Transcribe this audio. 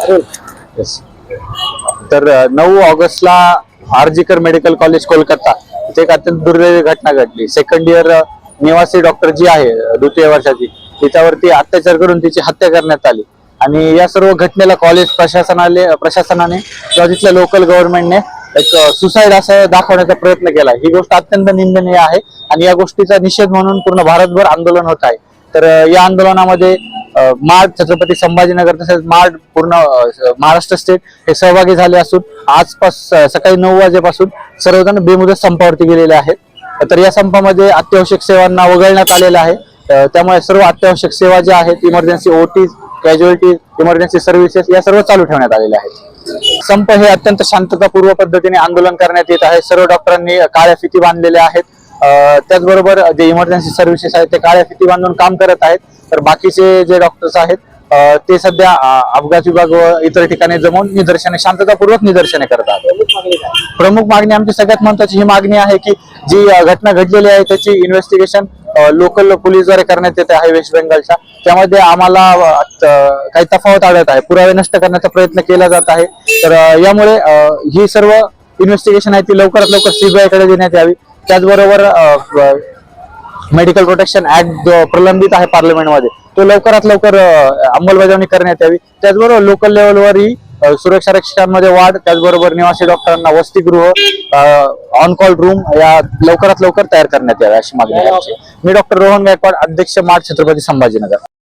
Yes. तर 9 ऑगस्टला RG Kar medical college Kolkata इथे एक अत्यंत दुर्दैवी घटना घडली. सेकंड इयर निवासी डॉक्टर जी आहे द्वितीय वर्षाची, तिच्यावरती अत्याचार करून तिची हत्या करण्यात आली. आणि या सर्व घटनेला कॉलेज प्रशासनाने किंवा तिथल्या लोकल गव्हर्नमेंटने एक सुसाईड असं दाखवण्याचा प्रयत्न केला. ही गोष्ट अत्यंत निंदनीय आहे आणि या गोष्टीचा निषेध म्हणून पूर्ण भारतभर आंदोलन होत आहे. तर या आंदोलनामध्ये माड, छत्रपती संभाजीनगर तसेच माड, पूर्ण महाराष्ट्र स्टेट हे सहभागी झाले असून सकाळी 9 वाजेपासून सर्वजण बेमुदत संपावरती गेलेले आहेत. तर या संपामध्ये अत्यावश्यक सेवांना वगळण्यात आलेलं आहे. त्यामुळे सर्व अत्यावश्यक सेवा ज्या आहेत, emergency OTs, casualty, emergency services या सर्व चालू ठेवण्यात आलेल्या आहेत. संप हे अत्यंत शांततापूर्व पद्धतीने आंदोलन करण्यात येत आहे. सर्व डॉक्टरांनी काळ्या फिती बांधलेल्या आहेत. त्याचबरोबर जे इमर्जन्सी सर्व्हिसेस आहेत ते काळ्या फिती बांधून काम करत आहेत. तर बाकीचे जे डॉक्टर्स आहेत ते सध्या अपघात विभाग व इतर ठिकाणी जमून शांततापूर्वक निदर्शने करतात. प्रमुख मागणी आमची सगळ्यात महत्वाची ही मागणी आहे की जी घटना घडलेली आहे त्याची इन्व्हेस्टिगेशन लोकल पोलीसद्वारे करण्यात येते आहे वेस्ट बेंगॉलच्या. त्यामध्ये आम्हाला काही तफावत आढळत आहे, पुरावे नष्ट करण्याचा प्रयत्न केला जात आहे. तर यामुळे ही सर्व इन्व्हेस्टिगेशन आहे ती लवकरात लवकर सीबीआय कडे देण्यात यावी. त्याचबरोबर मेडिकल प्रोटेक्शन ऍक्ट प्रलंबित आहे पार्लमेंटमध्ये, तो लवकरात लवकर अंमलबजावणी करण्यात यावी. त्याचबरोबर लोकल लेवलवरही सुरक्षा रक्षकांमध्ये वाढ, त्याचबरोबर निवासी डॉक्टरांना वसतिगृह, ऑन कॉल रूम या लवकरात लवकर तयार करण्यात यावे अशी मागणी आहे. मी डॉक्टर रोहन गायकवाड, अध्यक्ष माड, छत्रपती संभाजीनगर.